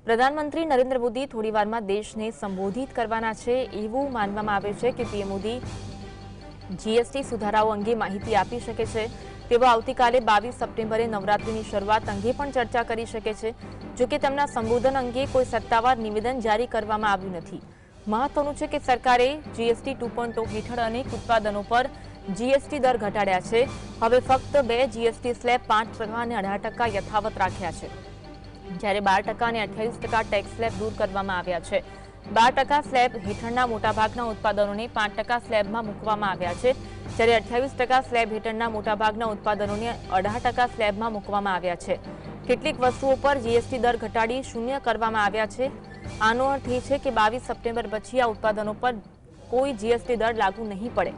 પ્રધાનમંત્રી નરેન્દ્ર મોદી થોડીવારમાં દેશને સંબોધિત કરવાના છે એવું માનવામાં આવે છે કે પીએમ મોદી જીએસટી સુધારાઓ અંગે માહિતી આપી શકે છે। તેઓ આવતીકાલે 22 સપ્ટેમ્બરે નવરાત્રીની શરૂઆત અંગે પણ ચર્ચા કરી શકે છે। જો કે તેમના સંબોધન અંગે કોઈ સત્તાવાર નિવેદન જારી કરવામાં આવ્યું નથી। મહત્વનું છે કે સરકારે જીએસટી 2.0 હેઠળ અનેક ઉત્પાદનો પર જીએસટી દર ઘટાડ્યા છે। હવે ફક્ત 2 જીએસટી સ્લેબ 5% અને 18% યથાવત રાખ્યા છે, જ્યારે 12% અને 28% ટેક્સ સ્લેબ દૂર કરવામાં આવ્યા છે। 12% સ્લેબ હેઠળના મોટાભાગના ઉત્પાદનોને 5% સ્લેબમાં મૂકવામાં આવ્યા છે, જ્યારે 28% સ્લેબ હેઠળના મોટાભાગના ઉત્પાદનોને 18% સ્લેબમાં મૂકવામાં આવ્યા છે। કેટલીક વસ્તુઓ પર જીએસટી દર ઘટાડી શૂન્ય કરવામાં આવ્યા છે। આનો અર્થ એ છે કે 22 સપ્ટેમ્બર પછી આ ઉત્પાદનો પર કોઈ જીએસટી દર લાગુ નહીં પડે,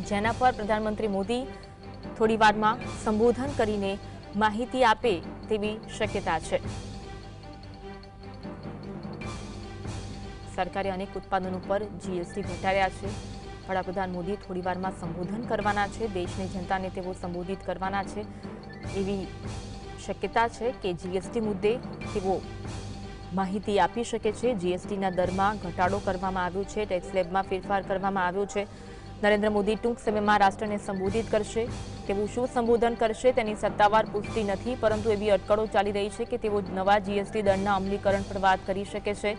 જેના પર પ્રધાનમંત્રી મોદી થોડીવારમાં સંબોધન કરીને માહિતી આપે તેવી શક્યતા છે। સરકારે અનેક ઉત્પાદનો પર જીએસટી ઘટાડ્યા છે। વડાપ્રધાન મોદી થોડીવારમાં સંબોધન કરવાના છે, દેશની જનતાને તેઓ સંબોધિત કરવાના છે। એવી શક્યતા છે કે જીએસટી મુદ્દે તેઓ માહિતી આપી શકે છે। જીએસટીના દરમાં ઘટાડો કરવામાં આવ્યો છે, ટેક્સ સ્લેબમાં ફેરફાર કરવામાં આવ્યો છે। નરેન્દ્ર મોદી ટૂંક સમયમાં રાષ્ટ્રને સંબોધિત કરશે। તેઓ શું સંબોધન કરશે તેની સત્તાવાર પુષ્ટિ નથી, પરંતુ એવી અટકળો ચાલી રહી છે કે તેઓ નવા જીએસટી દરના અમલીકરણ પર વાત કરી શકે છે।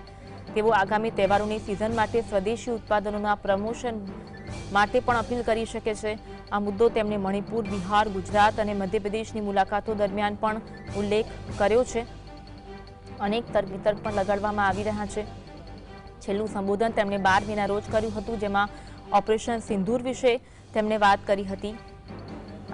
તેઓ આગામી તહેવારોની સિઝન માટે સ્વદેશી ઉત્પાદનોના પ્રમોશન માટે પણ અપીલ કરી શકે છે। આ મુદ્દો તેમણે મણિપુર, બિહાર, ગુજરાત અને મધ્યપ્રદેશની મુલાકાતો દરમિયાન પણ ઉલ્લેખ કર્યો છે। અનેક તર્ક વિતર્ક પણ લગાડવામાં આવી રહ્યા છે। છેલ્લું સંબોધન તેમણે 12 મેના રોજ કર્યું હતું, જેમાં ઓપરેશન સિંદૂર વિશે તેમણે વાત કરી હતી।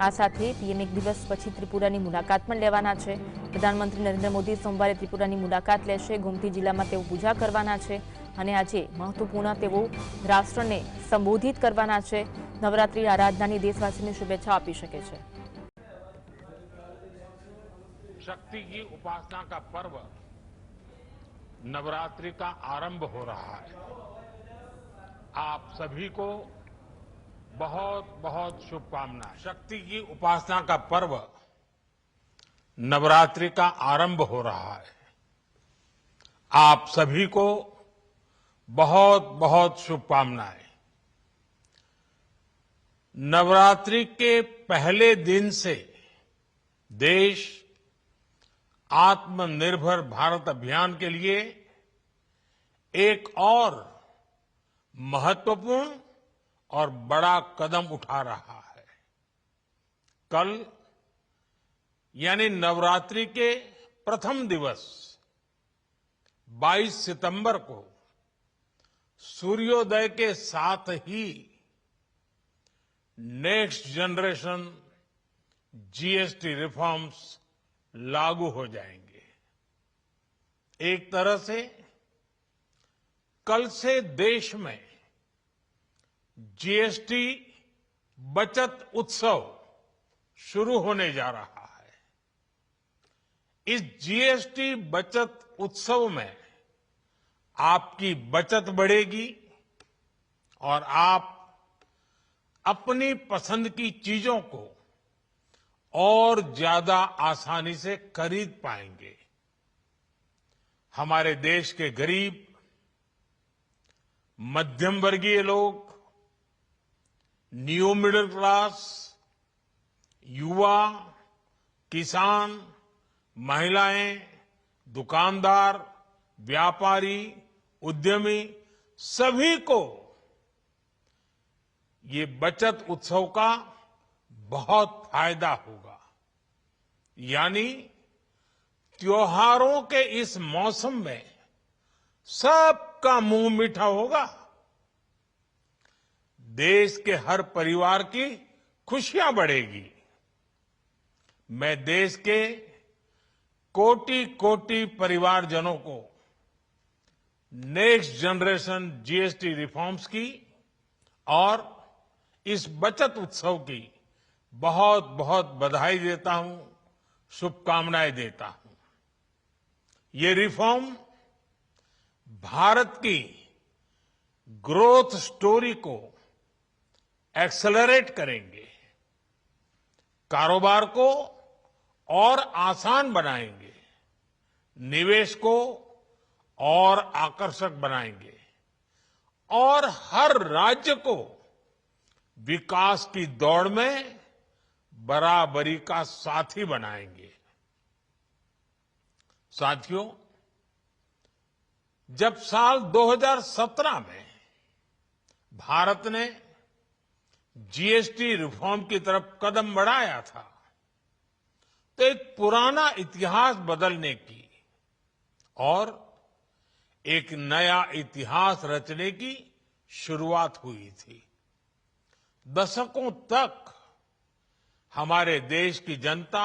આ સાથે પીએમ એક દિવસ પછી ત્રિપુરાની મુલાકાત પણ લેવાના છે। પ્રધાનમંત્રી નરેન્દ્ર મોદી સોમવારે ત્રિપુરાની મુલાકાત લેશે। ગોમતી જિલ્લામાં તેઓ પૂજા કરવાના છે અને આજે મહત્વપૂર્ણ તેઓ રાષ્ટ્રને સંબોધિત કરવાના છે। નવરાત્રી આરાધનાની દેશવાસીને શુભેચ્છા આપી શકે છે। शक्ति की उपासना का पर्व नवरात्रि का आरंभ हो रहा है। आप सभी को बहुत बहुत शुभकामनाएं। शक्ति की उपासना का पर्व नवरात्रि का आरंभ हो रहा है। आप सभी को बहुत बहुत शुभकामनाएं। नवरात्रि के पहले दिन से देश आत्मनिर्भर भारत अभियान के लिए एक और महत्वपूर्ण और बड़ा कदम उठा रहा है। कल यानी नवरात्रि के प्रथम दिवस 22 सितंबर को सूर्योदय के साथ ही नेक्स्ट जनरेशन जीएसटी रिफॉर्म्स लागू हो जाएंगे। एक तरह से कल से देश में जीएसटी बचत उत्सव शुरू होने जा रहा है। इस जीएसटी बचत उत्सव में आपकी बचत बढ़ेगी और आप अपनी पसंद की चीजों को और ज्यादा आसानी से खरीद पाएंगे। हमारे देश के गरीब, मध्यम वर्गीय लोग, न्यू मिडिल क्लास, युवा, किसान, महिलाएं, दुकानदार, व्यापारी, उद्यमी, सभी को ये बचत उत्सव का बहुत फायदा होगा। यानी त्योहारों के इस मौसम में सबका मुंह मीठा होगा। देश के हर परिवार की खुशियां बढ़ेगी। मैं देश के कोटि कोटि परिवारजनों को नेक्स्ट जनरेशन जीएसटी रिफॉर्म्स की और इस बचत उत्सव की बहुत बहुत बधाई देता हूं, शुभकामनाएं देता हूं। ये रिफॉर्म भारत की ग्रोथ स्टोरी को एक्सेलरेट करेंगे, कारोबार को और आसान बनाएंगे, निवेश को और आकर्षक बनाएंगे और हर राज्य को विकास की दौड़ में बराबरी का साथी बनाएंगे। साथियों, जब साल 2017 में भारत ने जीएसटी रिफॉर्म की तरफ कदम बढ़ाया था, तो एक पुराना इतिहास बदलने की और एक नया इतिहास रचने की शुरुआत हुई थी। दशकों तक हमारे देश की जनता,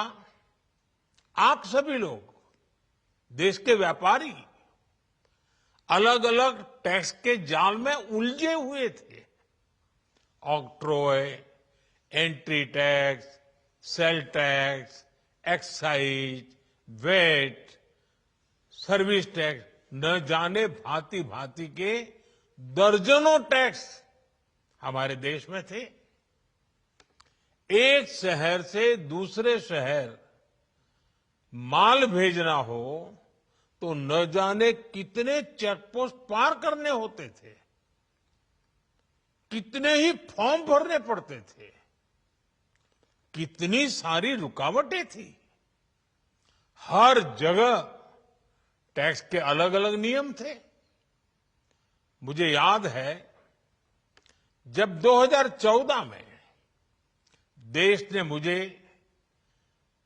आप सभी लोग, देश के व्यापारी अलग अलग टैक्स के जाल में उलझे हुए थे। Octroi, entry tax, sale tax, excise, VAT, service tax, न जाने भांति भांति के दर्जनों टैक्स हमारे देश में थे। एक शहर से दूसरे शहर माल भेजना हो तो न जाने कितने चेकपोस्ट पार करने होते थे, कितने ही फॉर्म भरने पड़ते थे, कितनी सारी रुकावटें थी। हर जगह टैक्स के अलग अलग नियम थे। मुझे याद है जब 2014 में देश ने मुझे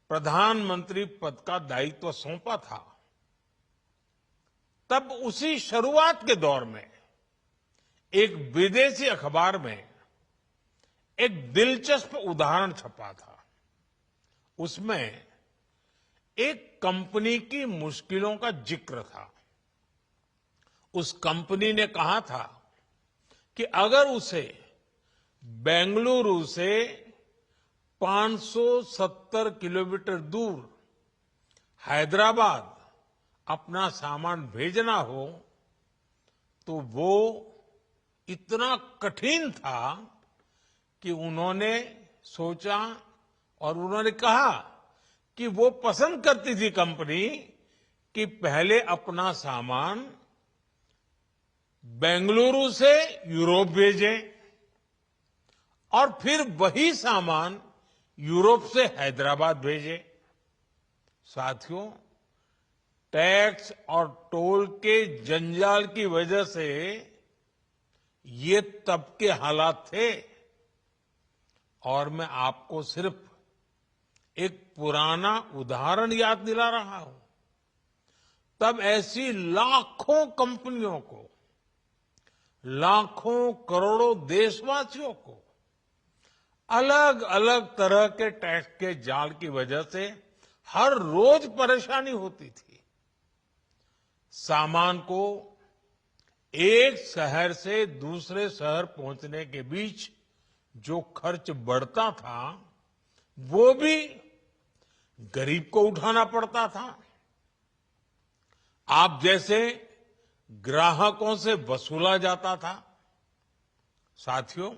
प्रधानमंत्री पद का दायित्व सौंपा था, तब उसी शुरुआत के दौर में एक विदेशी अखबार में एक दिलचस्प उदाहरण छपा था। उसमें एक कंपनी की मुश्किलों का जिक्र था। उस कंपनी ने कहा था कि अगर उसे बेंगलुरु से 570 किलोमीटर दूर हैदराबाद अपना सामान भेजना हो तो वो इतना कठिन था कि उन्होंने सोचा और उन्होंने कहा कि वो पसंद करती थी कंपनी कि पहले अपना सामान बेंगलुरु से यूरोप भेजे और फिर वही सामान यूरोप से हैदराबाद भेजे। साथियों, टैक्स और टोल के जंजाल की वजह से ये तब के हालात थे और मैं आपको सिर्फ एक पुराना उदाहरण याद दिला रहा हूं। तब ऐसी लाखों कंपनियों को, लाखों करोड़ों देशवासियों को अलग अलग तरह के टैक्स के जाल की वजह से हर रोज परेशानी होती थी। सामान को एक शहर से दूसरे शहर पहुंचने के बीच जो खर्च बढ़ता था वो भी गरीब को उठाना पड़ता था। आप जैसे ग्राहकों से वसूला जाता था। साथियों,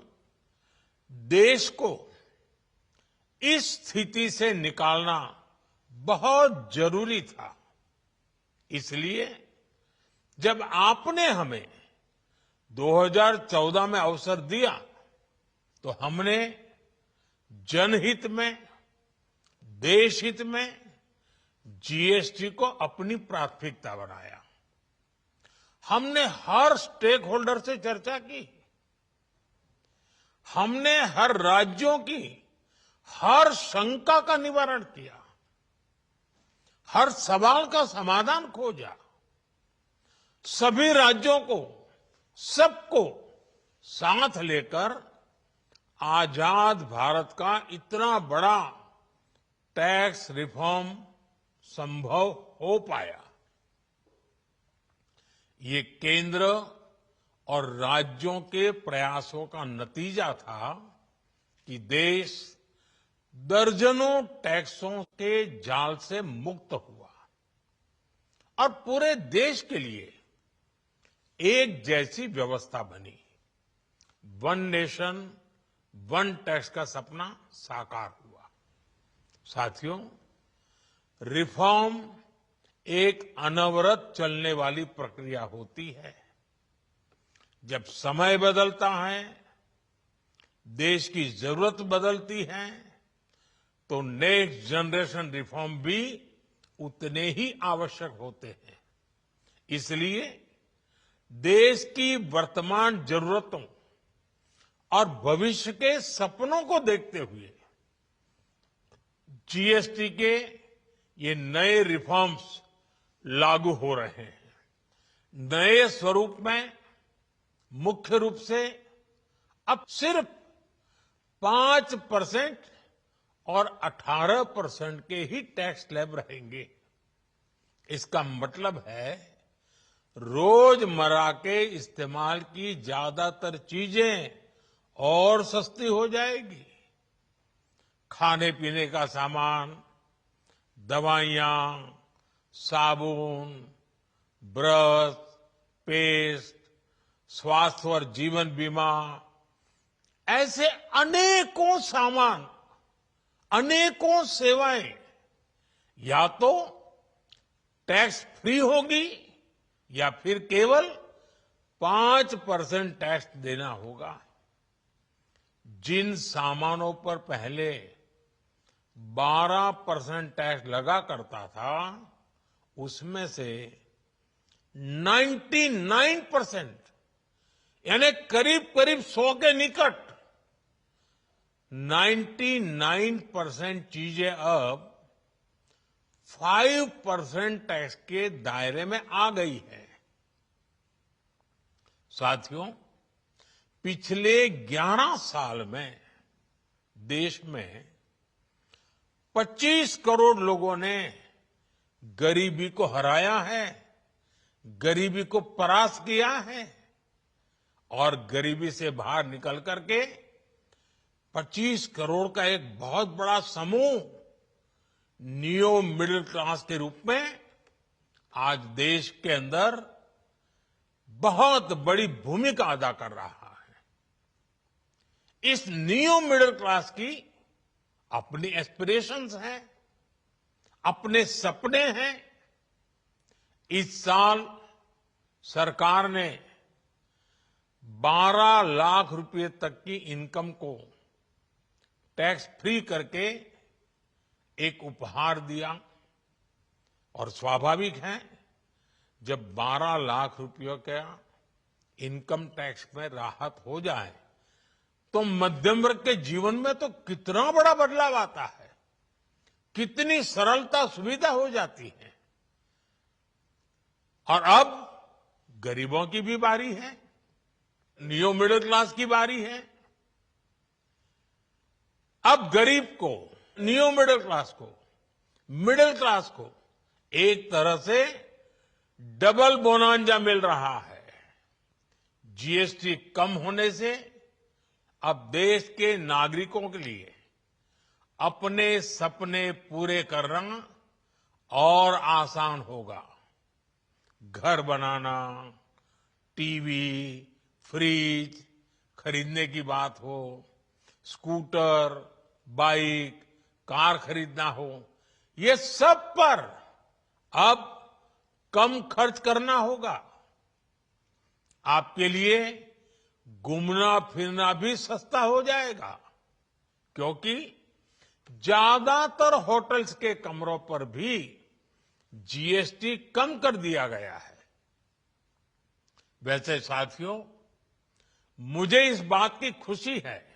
देश को इस स्थिति से निकालना बहुत जरूरी था। इसलिए जब आपने हमें 2014 में अवसर दिया तो हमने जनहित में, देशहित में जीएसटी को अपनी प्राथमिकता बनाया। हमने हर स्टेक होल्डर से चर्चा की। हमने हर राज्यों की हर शंका का निवारण किया, हर सवाल का समाधान खोजा। सभी राज्यों को, सबको साथ लेकर आजाद भारत का इतना बड़ा टैक्स रिफॉर्म संभव हो पाया। ये केंद्र और राज्यों के प्रयासों का नतीजा था कि देश दर्जनों टैक्सों के जाल से मुक्त हुआ और पूरे देश के लिए एक जैसी व्यवस्था बनी। वन नेशन वन टैक्स का सपना साकार हुआ। साथियों, रिफॉर्म एक अनवरत चलने वाली प्रक्रिया होती है। जब समय बदलता है, देश की जरूरत बदलती है, तो नेक्स्ट जनरेशन रिफॉर्म भी उतने ही आवश्यक होते हैं। इसलिए देश की वर्तमान जरूरतों और भविष्य के सपनों को देखते हुए जीएसटी के ये नए रिफॉर्म्स लागू हो रहे हैं। नए स्वरूप में मुख्य रूप से अब सिर्फ 5% और 18% के ही टैक्स स्लैब रहेंगे। इसका मतलब है रोजमर्रा के इस्तेमाल की ज्यादातर चीजें और सस्ती हो जाएगी। खाने पीने का सामान, दवाइयां, साबुन, ब्रश, पेस्ट, स्वास्थ्य और जीवन बीमा, ऐसे अनेकों सामान, अनेकों सेवाएं या तो टैक्स फ्री होगी या फिर केवल 5% टैक्स देना होगा। जिन सामानों पर पहले 12% टैक्स लगा करता था, उसमें से 99% यानी करीब करीब 100 के निकट 99% चीजें अब 5% टैक्स के दायरे में आ गई है। साथियों, पिछले 11 साल में देश में 25 करोड़ लोगों ने गरीबी को हराया है, गरीबी को परास्त किया है और गरीबी से बाहर निकल करके 25 करोड़ का एक बहुत बड़ा समूह नियो मिडिल क्लास के रूप में आज देश के अंदर बहुत बड़ी भूमिका अदा कर रहा है। इस नियो मिडिल क्लास की अपनी एस्पिरेशंस हैं, अपने सपने हैं। इस साल सरकार ने 12 लाख रुपए तक की इनकम को टैक्स फ्री करके एक उपहार दिया और स्वाभाविक है, जब 12 लाख रुपयों का इनकम टैक्स में राहत हो जाए तो मध्यम वर्ग के जीवन में तो कितना बड़ा बदलाव आता है, कितनी सरलता सुविधा हो जाती है। और अब गरीबों की भी बारी है, नियो मिडिल क्लास की बारी है। अब गरीब को, नियो मिडिल क्लास को एक तरह से डबल बोनांजा मिल रहा है। जीएसटी कम होने से अब देश के नागरिकों के लिए अपने सपने पूरे करना और आसान होगा। घर बनाना, टीवी, फ्रिज खरीदने की बात हो, स्कूटर, बाइक, कार खरीदना हो, ये सब पर अब कम खर्च करना होगा। आपके लिए घूमना फिरना भी सस्ता हो जाएगा, क्योंकि ज्यादातर होटल्स के कमरों पर भी जीएसटी कम कर दिया गया है। वैसे साथियों, मुझे इस बात की खुशी है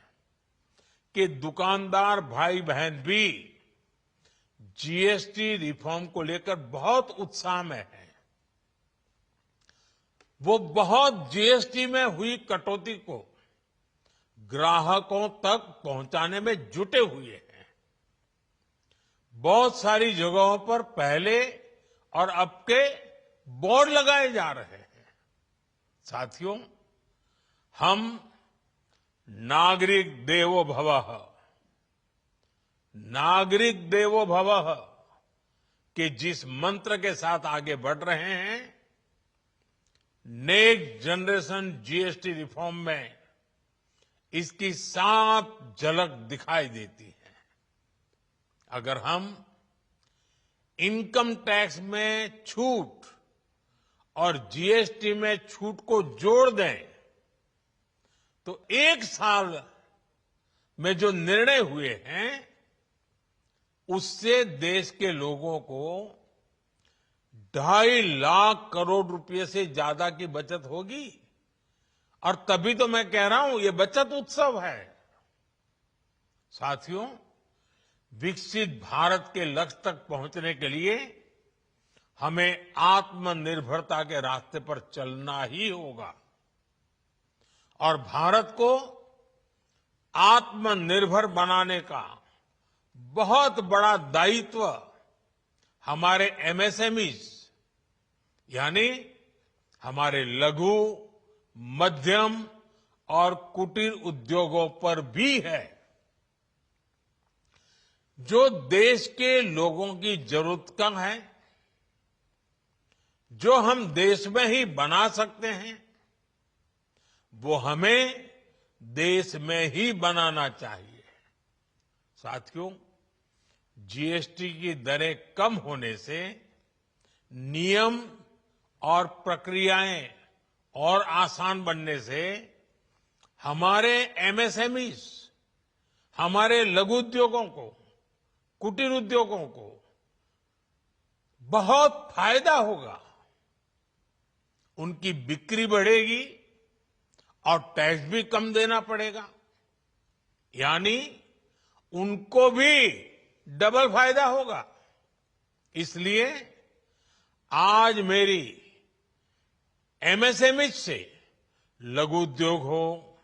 कि दुकानदार भाई बहन भी जीएसटी रिफॉर्म को लेकर बहुत उत्साह में हैं। वो बहुत जीएसटी में हुई कटौती को ग्राहकों तक पहुंचाने में जुटे हुए हैं। बहुत सारी जगहों पर पहले और अब के बोर्ड लगाए जा रहे हैं। साथियों, हम नागरिक देवो भवः के जिस मंत्र के साथ आगे बढ़ रहे हैं, नेक्स्ट जनरेशन जीएसटी रिफॉर्म में इसकी साफ झलक दिखाई देती है। अगर हम इनकम टैक्स में छूट और जीएसटी में छूट को जोड़ दें तो एक साल में जो निर्णय हुए हैं उससे देश के लोगों को 2.5 लाख करोड़ रुपए से ज्यादा की बचत होगी। और तभी तो मैं कह रहा हूं ये बचत उत्सव है। साथियों, विकसित भारत के लक्ष्य तक पहुंचने के लिए हमें आत्मनिर्भरता के रास्ते पर चलना ही होगा और भारत को आत्मनिर्भर बनाने का बहुत बड़ा दायित्व हमारे एमएसएमईज यानी हमारे लघु, मध्यम और कुटीर उद्योगों पर भी है, जो देश के लोगों की जरूरत कम है, जो हम देश में ही बना सकते हैं, वो हमें देश में ही बनाना चाहिए। साथियों, जीएसटी की दरें कम होने से नियम और प्रक्रियाएं और आसान बनने से हमारे एमएसएमईज, हमारे लघु उद्योगों को, कुटीर उद्योगों को बहुत फायदा होगा। उनकी बिक्री बढ़ेगी और टैक्स भी कम देना पड़ेगा, यानी उनको भी डबल फायदा होगा। इसलिए आज मेरी एमएसएमई से लघु उद्योग हो,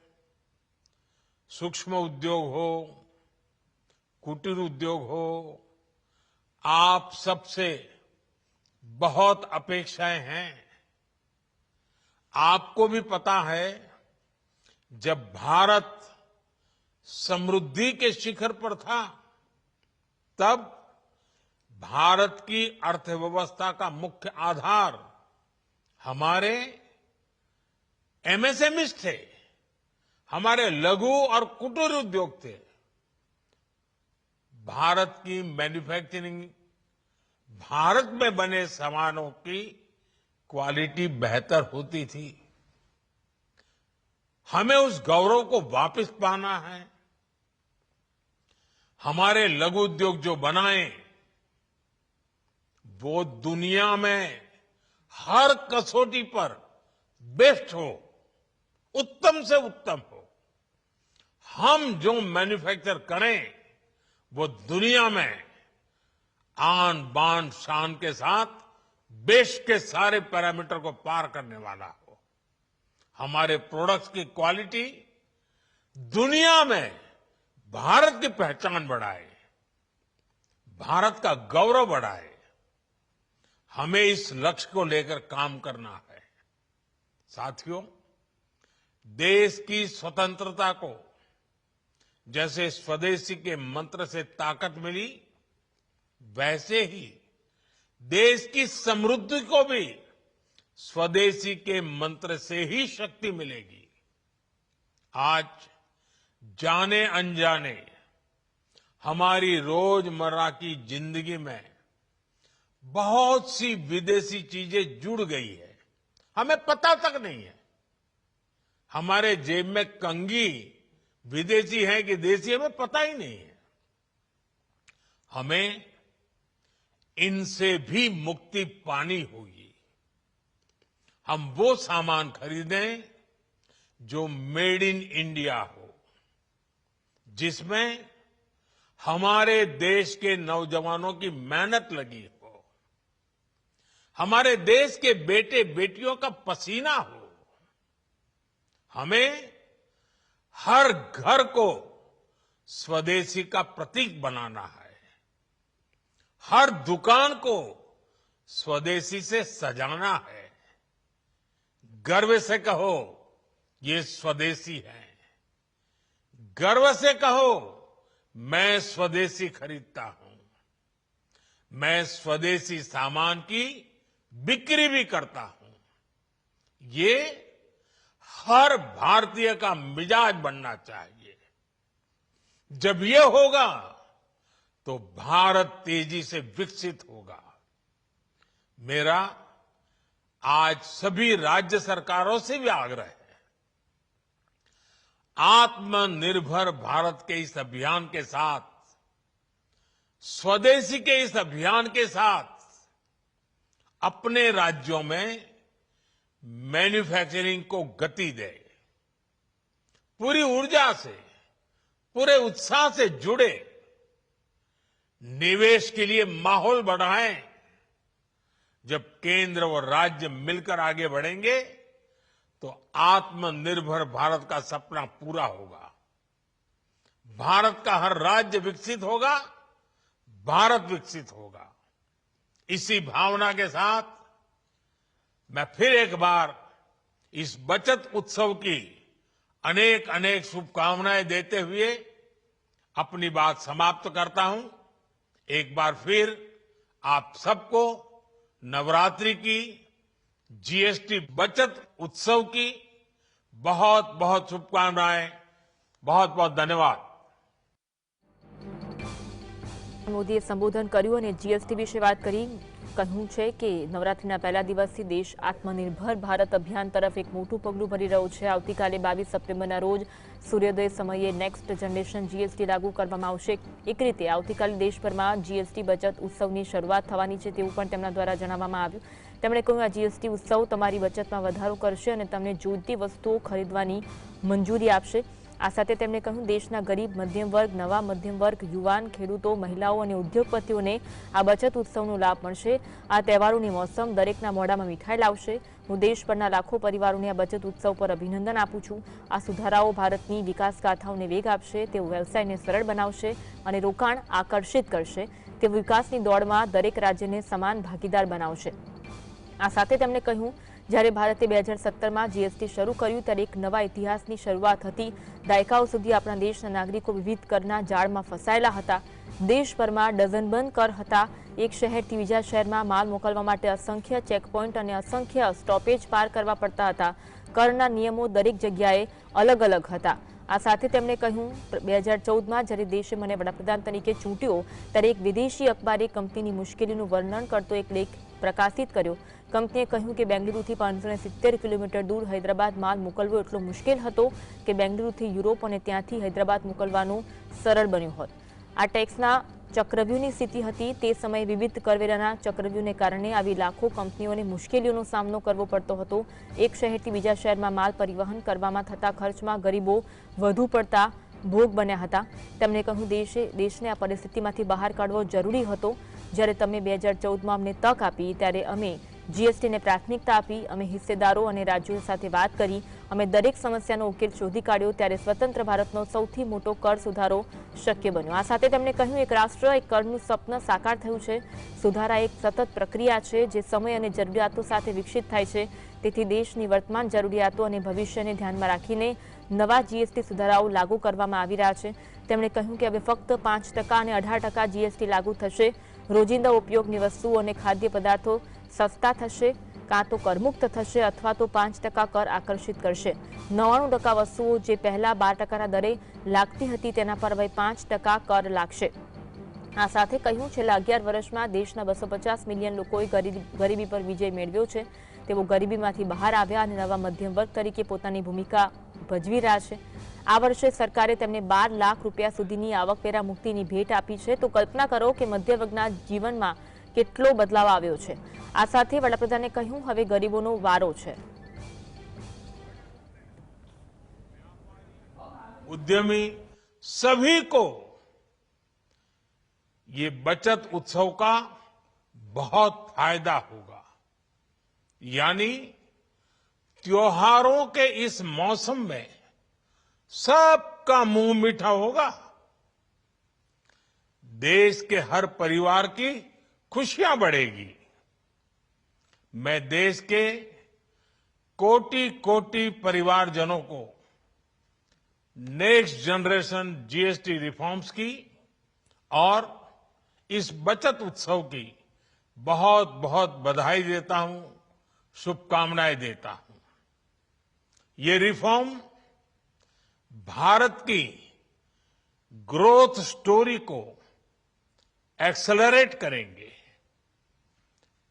सूक्ष्म उद्योग हो, कुटीर उद्योग हो, आप सबसे बहुत अपेक्षाएं हैं। आपको भी पता है, जब भारत समृद्धि के शिखर पर था तब भारत की अर्थव्यवस्था का मुख्य आधार हमारे एमएसएमईज थे, हमारे लघु और कुटीर उद्योग थे। भारत की मैन्युफैक्चरिंग, भारत में बने सामानों की क्वालिटी बेहतर होती थी। हमें उस गौरव को वापस पाना है। हमारे लघु उद्योग जो बनाए वो दुनिया में हर कसौटी पर बेस्ट हो, उत्तम से उत्तम हो। हम जो मैन्युफैक्चर करें वो दुनिया में आन बान शान के साथ बेस्ट के सारे पैरामीटर को पार करने वाला हो। हमारे प्रोडक्ट्स की क्वालिटी दुनिया में भारत की पहचान बढ़ाए, भारत का गौरव बढ़ाए। हमें इस लक्ष्य को लेकर काम करना है। साथियों, देश की स्वतंत्रता को जैसे स्वदेशी के मंत्र से ताकत मिली, वैसे ही देश की समृद्धि को भी स्वदेशी के मंत्र से ही शक्ति मिलेगी। आज जाने अनजाने हमारी रोजमर्रा की जिंदगी में बहुत सी विदेशी चीजें जुड़ गई है, हमें पता तक नहीं है। हमारे जेब में कंघी विदेशी है कि देसी, हमें पता ही नहीं है। हमें इनसे भी मुक्ति पानी होगी। हम वो सामान खरीदें जो मेड इन इंडिया हो, जिसमें हमारे देश के नौजवानों की मेहनत लगी हो, हमारे देश के बेटे बेटियों का पसीना हो। हमें हर घर को स्वदेशी का प्रतीक बनाना है, हर दुकान को स्वदेशी से सजाना है। गर्व से कहो ये स्वदेशी है, गर्व से कहो मैं स्वदेशी खरीदता हूं, मैं स्वदेशी सामान की बिक्री भी करता हूं। ये हर भारतीय का मिजाज बनना चाहिए। जब ये होगा तो भारत तेजी से विकसित होगा। मेरा आज सभी राज्य सरकारों से भी आग्रह है, आत्मनिर्भर भारत के इस अभियान के साथ, स्वदेशी के इस अभियान के साथ अपने राज्यों में मैन्युफैक्चरिंग को गति दे, पूरी ऊर्जा से, पूरे उत्साह से जुड़े, निवेश के लिए माहौल बढ़ाएं। जब केंद्र और राज्य मिलकर आगे बढ़ेंगे तो आत्मनिर्भर भारत का सपना पूरा होगा। भारत का हर राज्य विकसित होगा, भारत विकसित होगा। इसी भावना के साथ मैं फिर एक बार इस बचत उत्सव की अनेक अनेक शुभकामनाएं देते हुए अपनी बात समाप्त करता हूं। एक बार फिर आप सबको नवरात्रि की, जीएसटी बचत उत्सव की बहुत बहुत शुभकामनाएं, बहुत बहुत धन्यवाद। મોદીએ સંબોધન કર્યું અને જીએસટી વિશે વાત કરી. કહ્યું છે કે નવરાત્રિના પહેલા દિવસથી દેશ આત્મનિર્ભર ભારત અભિયાન તરફ એક મોટું પગલું ભરી રહ્યું છે. આવતીકાલે 22 સપ્ટેમ્બરના રોજ સૂર્યોદય સમયે નેક્સ્ટ જનરેશન જીએસટી લાગુ કરવામાં આવશે. એક રીતે આવતીકાલે દેશભરમાં જીએસટી બચત ઉત્સવની શરૂઆત થવાની છે તેવું પણ તેમના દ્વારા જણાવવામાં આવ્યું. તેમણે કહ્યું આ જીએસટી ઉત્સવ તમારી બચતમાં વધારો કરશે અને તમને જોઈતી વસ્તુઓ ખરીદવાની મંજૂરી આપશે. આ સાથે તેમણે કહ્યું દેશના ગરીબ મધ્યમ વર્ગ, નવા મધ્યમ વર્ગ, યુવાન, ખેડૂતો, મહિલાઓ અને ઉદ્યોગપતિઓને આ બચત ઉત્સવનો લાભ મળશે. આ તહેવારોની મોસમ દરેકના મોઢામાં મીઠાઈ લાવશે. હું દેશભરના લાખો પરિવારોને આ બચત ઉત્સવ પર અભિનંદન આપું છું. આ સુધારાઓ ભારતની વિકાસ ગાથાઓને વેગ આપશે, તેઓ વ્યવસાયને સરળ બનાવશે અને રોકાણ આકર્ષિત કરશે. તેઓ વિકાસની દોડમાં દરેક રાજ્યને સમાન ભાગીદાર બનાવશે. આ સાથે તેમણે કહ્યું જ્યારે ભારતે 2017માં જીએસટી શરૂ કર્યું ત્યારે એક નવા ઇતિહાસની શરૂઆત હતી. દાયકાઓ સુધી આપણા દેશના નાગરિકો વિવિધ કરના જાળમાં ફસાયેલા હતા. દેશભરમાં ડઝનબંધ કર હતા. એક શહેરથી બીજા શહેરમાં માલ મોકલવા માટે અસંખ્ય ચેકપોઇન્ટ અને અસંખ્ય સ્ટોપેજ પાર કરવા પડતા હતા. કરના નિયમો દરેક જગ્યાએ અલગ અલગ હતા. આ સાથે તેમણે કહ્યું 2014માં જ્યારે દેશે મને વડાપ્રધાન તરીકે ચૂંટ્યો ત્યારે એક વિદેશી અખબારે કંપનીની મુશ્કેલીનું વર્ણન કરતો એક લેખ પ્રકાશિત કર્યો. કંપનીએ કહ્યું કે બેંગલુરુથી 570 કિલોમીટર દૂર હૈદરાબાદ માલ મોકલવો એટલો મુશ્કેલ હતો કે બેંગલુરુથી યુરોપ અને ત્યાંથી હૈદરાબાદ મોકલવાનું સરળ બન્યું હોત. આ ટેક્સના ચક્રવ્યૂહની સ્થિતિ હતી. તે સમયે વિવિધ કરવેરાના ચક્રવ્યૂહને કારણે આવી લાખો કંપનીઓને મુશ્કેલીઓનો સામનો કરવો પડતો હતો. એક શહેરથી બીજા શહેરમાં માલ પરિવહન કરવામાં થતા ખર્ચમાં ગરીબો વધુ પડતા ભોગ બન્યા હતા. તેમણે કહ્યું દેશને આ પરિસ્થિતિમાંથી બહાર કાઢવો જરૂરી હતો. જ્યારે તમે 2014માં અમને તક આપી ત્યારે અમે જીએસટીને પ્રાથમિકતા આપી. અમે હિસ્સેદારો અને રાજ્યો સાથે વાત કરી. અમે દરેક સમસ્યાનો ઉકેલ શોધી કાઢ્યો. ત્યારે સ્વતંત્ર ભારતનો સૌથી મોટો કર સુધારો શક્ય બન્યો. આ સાથે તેમણે કહ્યું એક રાષ્ટ્ર એક કરનું સ્વપ્ન સાકાર થયું છે. સુધારા એક સતત પ્રક્રિયા છે જે સમય અને જરૂરિયાતો સાથે વિકસિત થાય છે. તેથી દેશની વર્તમાન જરૂરિયાતો અને ભવિષ્યને ધ્યાનમાં રાખીને નવા જીએસટી સુધારાઓ લાગુ કરવામાં આવી રહ્યા છે. તેમણે કહ્યું કે હવે ફક્ત 5% અને 18% જીએસટી લાગુ થશે. રોજિંદા ઉપયોગની વસ્તુઓ અને ખાદ્ય પદાર્થો સસ્તા થશે, કાં તો કરમુક્ત થશે અથવા તો 5% કર આકર્ષિત કરશે. 99% વસ્તુઓ જે પહેલા 12%ના દરે લાગતી હતી તેના પર હવે 5% કર લાગશે. આ સાથે કહ્યું છેલ્લા 11 વર્ષમાં દેશના 250 મિલિયન લોકોએ ગરીબી પર વિજય મેળવ્યો છે. તેઓ ગરીબીમાંથી બહાર આવ્યા અને નવા મધ્યમ વર્ગ તરીકે પોતાની ભૂમિકા ભજવી રહ્યા છે. આ વર્ષે સરકારે તેમને 12 લાખ રૂપિયા સુધીની આવકવેરા મુક્તિની ભેટ આપી છે. તો કલ્પના કરો કે મધ્ય વર્ગના જીવનમાં કેટલો બદલાવ આવ્યો છે. આ સાથે વડાપ્રધાને કહ્યું હવે ગરીબોનો વારો છે. उद्यमी सभी को ये बचत उत्सव का बहुत फायदा होगा. यानी त्योहारों के इस मौसम में सबका मुंह मीठा होगा. देश के हर परिवार की खुशियां बढ़ेगी. मैं देश के कोटि कोटि परिवारजनों को नेक्स्ट जनरेशन जीएसटी रिफॉर्म्स की और इस बचत उत्सव की बहुत बहुत बधाई देता हूं, शुभकामनाएं देता हूं. ये रिफॉर्म भारत की ग्रोथ स्टोरी को एक्सेलरेट करेंगे.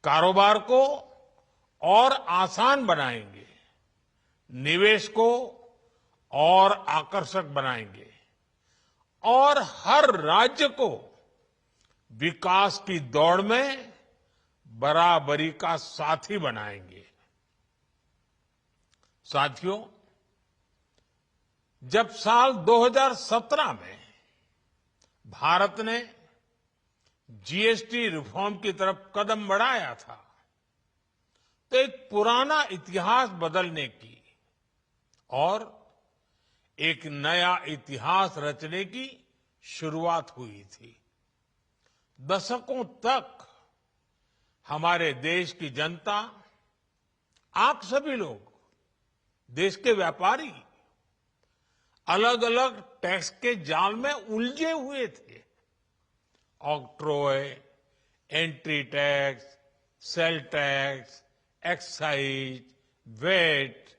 कारोबार को और आसान बनाएंगे, निवेश को और आकर्षक बनाएंगे और हर राज्य को विकास की दौड़ में बराबरी का साथी बनाएंगे। साथियों, जब साल 2017 में भारत ने जीएसटी रिफॉर्म की तरफ कदम बढ़ाया था, तो एक पुराना इतिहास बदलने की और एक नया इतिहास रचने की शुरुआत हुई थी। दशकों तक हमारे देश की जनता, आप सभी लोग, देश के व्यापारी अलग अलग टैक्स के जाल में उलझे हुए थे। Octroi, entry tax, sale tax, excise, VAT,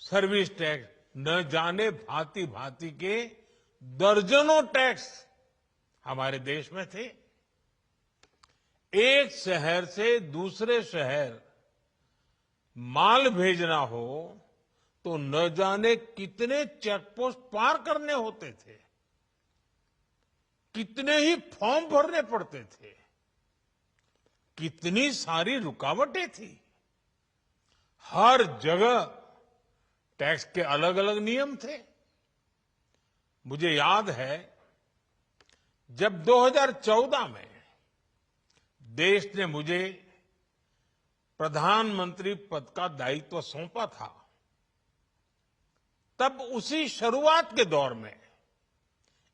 service tax, न जाने भांति भांति के दर्जनों टैक्स हमारे देश में थे। एक शहर से दूसरे शहर माल भेजना हो तो न जाने कितने चेकपोस्ट पार करने होते थे, कितने ही फॉर्म भरने पड़ते थे, कितनी सारी रुकावटें थी। हर जगह टैक्स के अलग अलग नियम थे। मुझे याद है, जब 2014 में देश ने मुझे प्रधानमंत्री पद का दायित्व सौंपा था, तब उसी शुरुआत के दौर में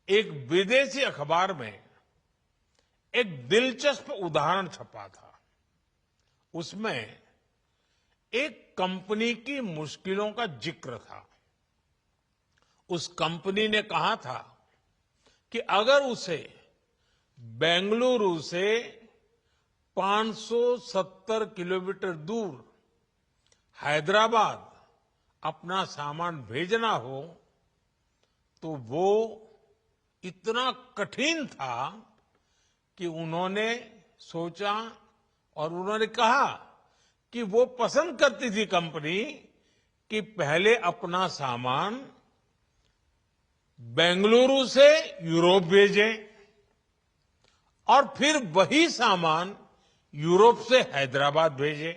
एक विदेशी अखबार में एक दिलचस्प उदाहरण छपा था। उसमें एक कंपनी की मुश्किलों का जिक्र था। उस कंपनी ने कहा था कि अगर उसे बेंगलुरु से 570 किलोमीटर दूर हैदराबाद अपना सामान भेजना हो तो वो इतना कठिन था कि उन्होंने सोचा और उन्होंने कहा कि वो पसंद करती थी कंपनी कि पहले अपना सामान बेंगलुरु से यूरोप भेजे और फिर वही सामान यूरोप से हैदराबाद भेजे।